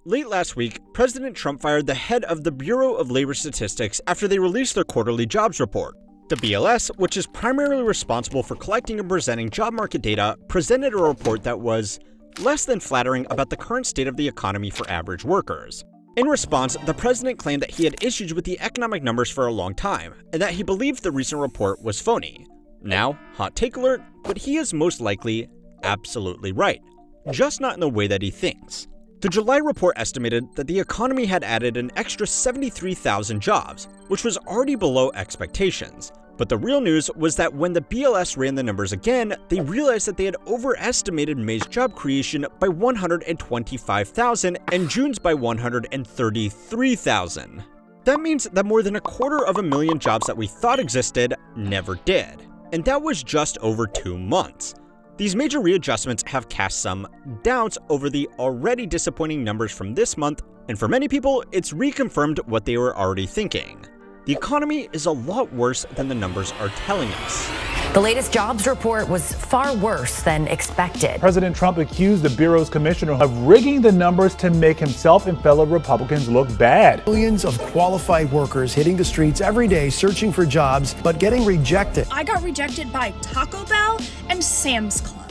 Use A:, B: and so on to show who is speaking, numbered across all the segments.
A: Late last week, President Trump fired the head of the Bureau of Labor Statistics after they released their quarterly jobs report. The BLS, which is primarily responsible for collecting and presenting job market data, presented a report that was less than flattering about the current state of the economy for average workers. In response, the president claimed that he had issues with the economic numbers for a long time, and that he believed the recent report was phony. Now, hot take alert, but he is most likely absolutely right, just not in the way that he thinks. The July report estimated that the economy had added an extra 73,000 jobs, which was already below expectations. But the real news was that when the BLS ran the numbers again, they realized that they had overestimated May's job creation by 125,000 and June's by 133,000. That means that more than 250,000 jobs that we thought existed never did. And that was just over 2 months. These major readjustments have cast some doubts over the already disappointing numbers from this month, and for many people, it's reconfirmed what they were already thinking. The economy is a lot worse than the numbers are telling us.
B: The latest jobs report was far worse than expected.
C: President Trump accused the Bureau's commissioner of rigging the numbers to make himself and fellow Republicans look bad.
D: Millions of qualified workers hitting the streets every day searching for jobs, but getting rejected.
E: I got rejected by Taco Bell and Sam's Club.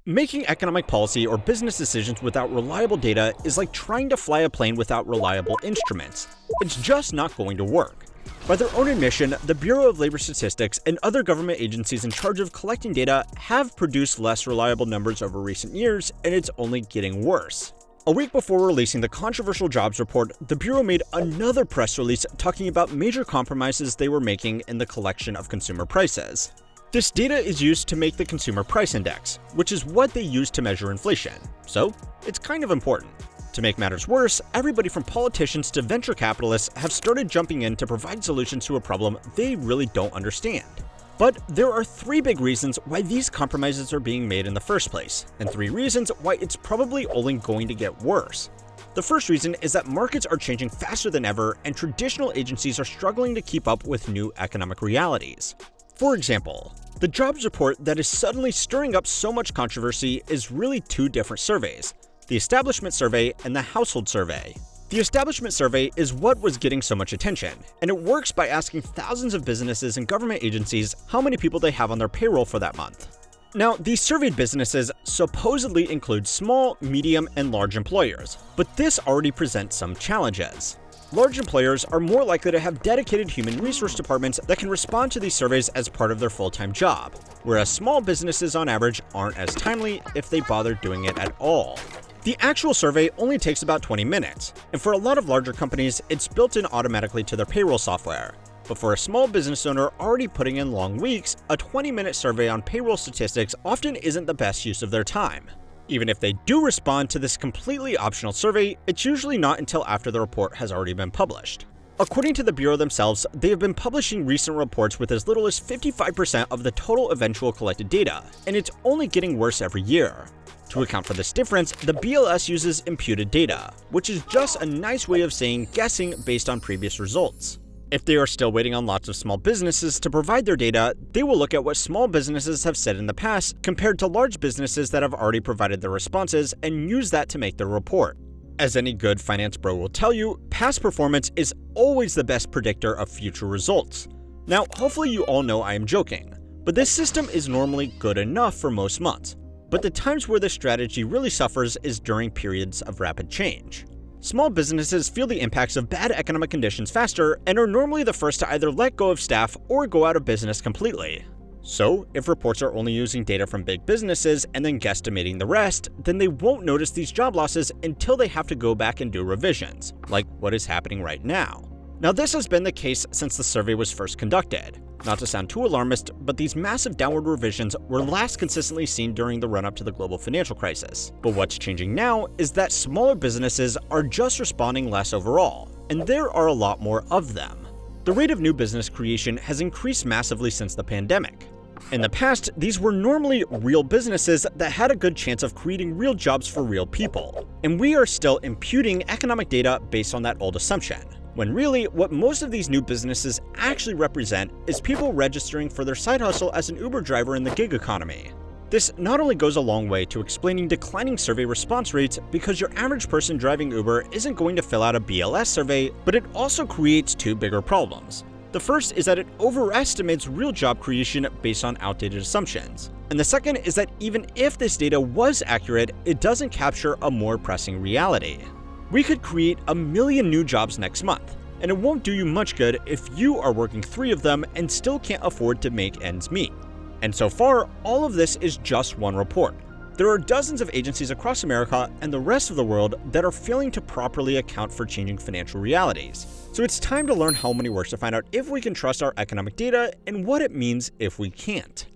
A: Making economic policy or business decisions without reliable data is like trying to fly a plane without reliable instruments. It's just not going to work. By their own admission, the Bureau of Labor Statistics and other government agencies in charge of collecting data have produced less reliable numbers over recent years, and it's only getting worse. A week before releasing the controversial jobs report, the Bureau made another press release talking about major compromises they were making in the collection of consumer prices. This data is used to make the Consumer Price Index, which is what they use to measure inflation, so it's kind of important. To make matters worse, everybody from politicians to venture capitalists have started jumping in to provide solutions to a problem they really don't understand. But there are 3 big reasons why these compromises are being made in the first place, and 3 reasons why it's probably only going to get worse. The first reason is that markets are changing faster than ever, and traditional agencies are struggling to keep up with new economic realities. For example, the jobs report that is suddenly stirring up so much controversy is really 2 different surveys: the Establishment Survey and the Household Survey. The Establishment Survey is what was getting so much attention, and it works by asking thousands of businesses and government agencies how many people they have on their payroll for that month. Now, these surveyed businesses supposedly include small, medium, and large employers, but this already presents some challenges. Large employers are more likely to have dedicated human resource departments that can respond to these surveys as part of their full-time job, whereas small businesses on average aren't as timely if they bother doing it at all. The actual survey only takes about 20 minutes, and for a lot of larger companies, it's built in automatically to their payroll software. But for a small business owner already putting in long weeks, a 20-minute survey on payroll statistics often isn't the best use of their time. Even if they do respond to this completely optional survey, it's usually not until after the report has already been published. According to the Bureau themselves, they have been publishing recent reports with as little as 55% of the total eventual collected data, and it's only getting worse every year. To account for this difference, the BLS uses imputed data, which is just a nice way of saying guessing based on previous results. If they are still waiting on lots of small businesses to provide their data, they will look at what small businesses have said in the past compared to large businesses that have already provided their responses and use that to make their report. As any good finance bro will tell you, past performance is always the best predictor of future results. Now, hopefully you all know I am joking, but this system is normally good enough for most months. But the times where this strategy really suffers is during periods of rapid change. Small businesses feel the impacts of bad economic conditions faster and are normally the first to either let go of staff or go out of business completely. So, if reports are only using data from big businesses and then guesstimating the rest, then they won't notice these job losses until they have to go back and do revisions, like what is happening right now. Now, this has been the case since the survey was first conducted. Not to sound too alarmist, but these massive downward revisions were last consistently seen during the run-up to the global financial crisis. But what's changing now is that smaller businesses are just responding less overall, and there are a lot more of them. The rate of new business creation has increased massively since the pandemic. In the past, these were normally real businesses that had a good chance of creating real jobs for real people, and we are still imputing economic data based on that old assumption. When really, what most of these new businesses actually represent is people registering for their side hustle as an Uber driver in the gig economy. This not only goes a long way to explaining declining survey response rates because your average person driving Uber isn't going to fill out a BLS survey, but it also creates two bigger problems. The first is that it overestimates real job creation based on outdated assumptions. And the second is that even if this data was accurate, it doesn't capture a more pressing reality. We could create 1 million new jobs next month, and it won't do you much good if you are working 3 of them and still can't afford to make ends meet. And so far, all of this is just one report. There are dozens of agencies across America and the rest of the world that are failing to properly account for changing financial realities. So it's time to learn how money works to find out if we can trust our economic data and what it means if we can't.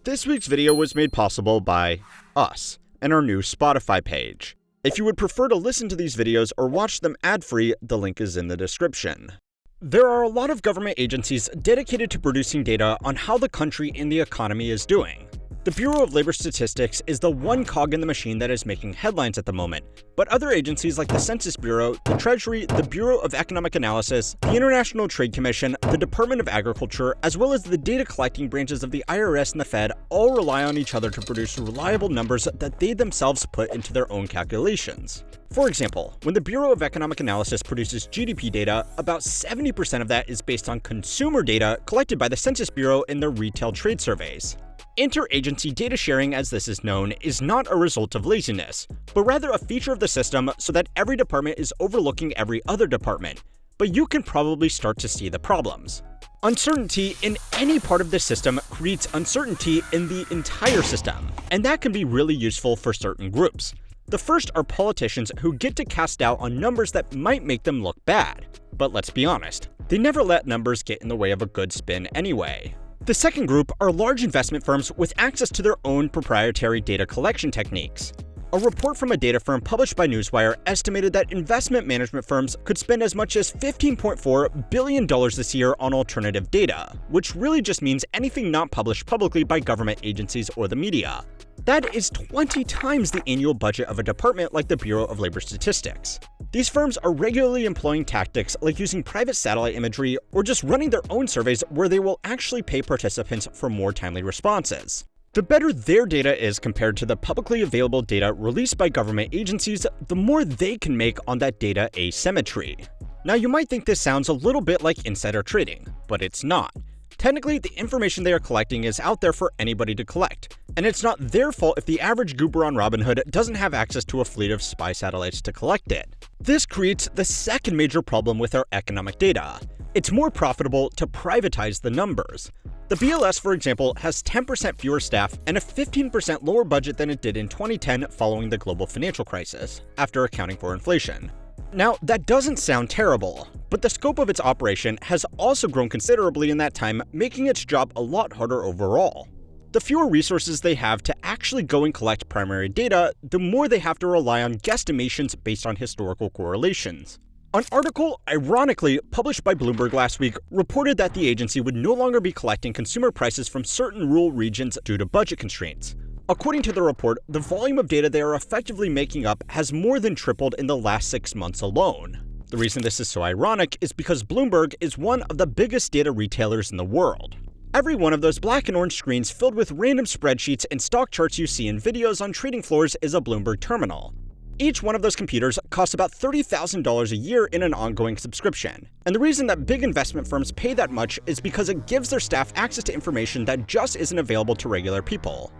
A: This week's video was made possible by us and our new Spotify page. If you would prefer to listen to these videos or watch them ad-free, the link is in the description. There are a lot of government agencies dedicated to producing data on how the country and the economy is doing. The Bureau of Labor Statistics is the one cog in the machine that is making headlines at the moment, but other agencies like the Census Bureau, the Treasury, the Bureau of Economic Analysis, the International Trade Commission, the Department of Agriculture, as well as the data collecting branches of the IRS and the Fed all rely on each other to produce reliable numbers that they themselves put into their own calculations. For example, when the Bureau of Economic Analysis produces GDP data, about 70% of that is based on consumer data collected by the Census Bureau in their retail trade surveys. Interagency data sharing, as this is known, is not a result of laziness, but rather a feature of the system so that every department is overlooking every other department. But you can probably start to see the problems. Uncertainty in any part of the system creates uncertainty in the entire system, and that can be really useful for certain groups. The first are politicians who get to cast doubt on numbers that might make them look bad. But let's be honest, they never let numbers get in the way of a good spin anyway. The second group are large investment firms with access to their own proprietary data collection techniques. A report from a data firm published by Newswire estimated that investment management firms could spend as much as $15.4 billion this year on alternative data, which really just means anything not published publicly by government agencies or the media. That is 20 times the annual budget of a department like the Bureau of Labor Statistics. These firms are regularly employing tactics like using private satellite imagery or just running their own surveys where they will actually pay participants for more timely responses. The better their data is compared to the publicly available data released by government agencies, the more they can make on that data asymmetry. Now, you might think this sounds a little bit like insider trading, but it's not. Technically, the information they are collecting is out there for anybody to collect, and it's not their fault if the average goober on Robinhood doesn't have access to a fleet of spy satellites to collect it. This creates the second major problem with our economic data. It's more profitable to privatize the numbers. The BLS, for example, has 10% fewer staff and a 15% lower budget than it did in 2010 following the global financial crisis, after accounting for inflation. Now, that doesn't sound terrible, but the scope of its operation has also grown considerably in that time, making its job a lot harder overall. The fewer resources they have to actually go and collect primary data, the more they have to rely on guesstimations based on historical correlations. An article, ironically published by Bloomberg last week, reported that the agency would no longer be collecting consumer prices from certain rural regions due to budget constraints. According to the report, the volume of data they are effectively making up has more than tripled in the last 6 months alone. The reason this is so ironic is because Bloomberg is one of the biggest data retailers in the world. Every one of those black and orange screens filled with random spreadsheets and stock charts you see in videos on trading floors is a Bloomberg terminal. Each one of those computers costs about $30,000 a year in an ongoing subscription. And the reason that big investment firms pay that much is because it gives their staff access to information that just isn't available to regular people.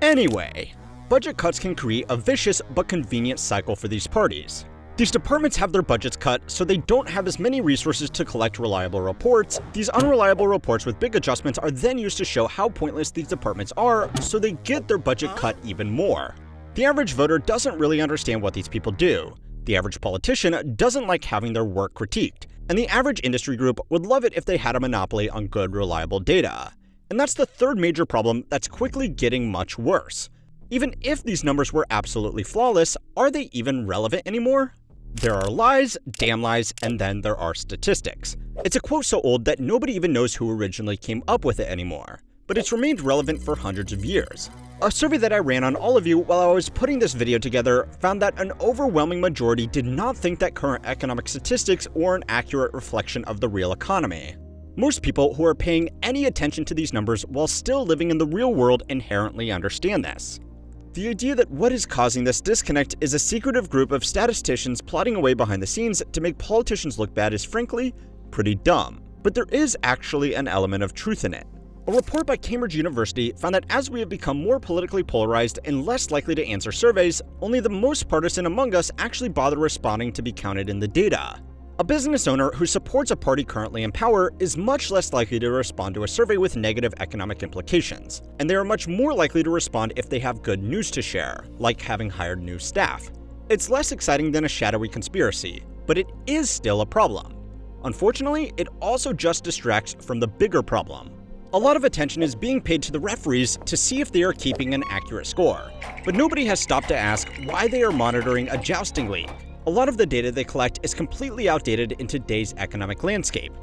A: Anyway, budget cuts can create a vicious but convenient cycle for these parties. These departments have their budgets cut, so they don't have as many resources to collect reliable reports. These unreliable reports with big adjustments are then used to show how pointless these departments are, so they get their budget cut even more. The average voter doesn't really understand what these people do. The average politician doesn't like having their work critiqued. And the average industry group would love it if they had a monopoly on good, reliable data. And that's the third major problem that's quickly getting much worse. Even if these numbers were absolutely flawless, are they even relevant anymore? There are lies, damn lies, and then there are statistics. It's a quote so old that nobody even knows who originally came up with it anymore. But it's remained relevant for hundreds of years. A survey that I ran on all of you while I was putting this video together found that an overwhelming majority did not think that current economic statistics were an accurate reflection of the real economy. Most people who are paying any attention to these numbers while still living in the real world inherently understand this. The idea that what is causing this disconnect is a secretive group of statisticians plotting away behind the scenes to make politicians look bad is frankly pretty dumb. But there is actually an element of truth in it. A report by Cambridge University found that as we have become more politically polarized and less likely to answer surveys, only the most partisan among us actually bother responding to be counted in the data. A business owner who supports a party currently in power is much less likely to respond to a survey with negative economic implications, and they are much more likely to respond if they have good news to share, like having hired new staff. It's less exciting than a shadowy conspiracy, but it is still a problem. Unfortunately, it also just distracts from the bigger problem. A lot of attention is being paid to the referees to see if they are keeping an accurate score, but nobody has stopped to ask why they are monitoring a jousting league. A lot of the data they collect is completely outdated in today's economic landscape.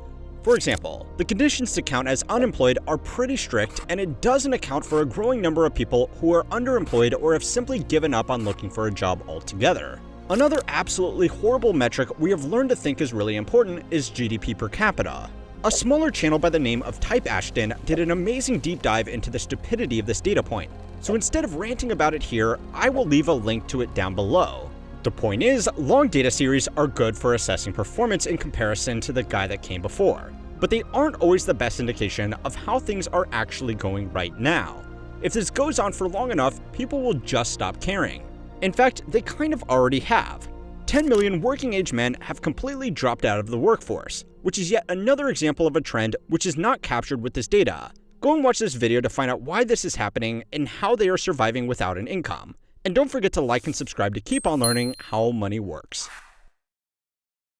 A: For example, the conditions to count as unemployed are pretty strict, and it doesn't account for a growing number of people who are underemployed or have simply given up on looking for a job altogether. Another absolutely horrible metric we have learned to think is really important is GDP per capita. A smaller channel by the name of Type Ashton did an amazing deep dive into the stupidity of this data point, so instead of ranting about it here, I will leave a link to it down below. The point is, long data series are good for assessing performance in comparison to the guy that came before, but they aren't always the best indication of how things are actually going right now. If this goes on for long enough, people will just stop caring. In fact, they kind of already have. 10 million working-age men have completely dropped out of the workforce, which is yet another example of a trend which is not captured with this data. Go and watch this video to find out why this is happening and how they are surviving without an income. And don't forget to like and subscribe to keep on learning how money works.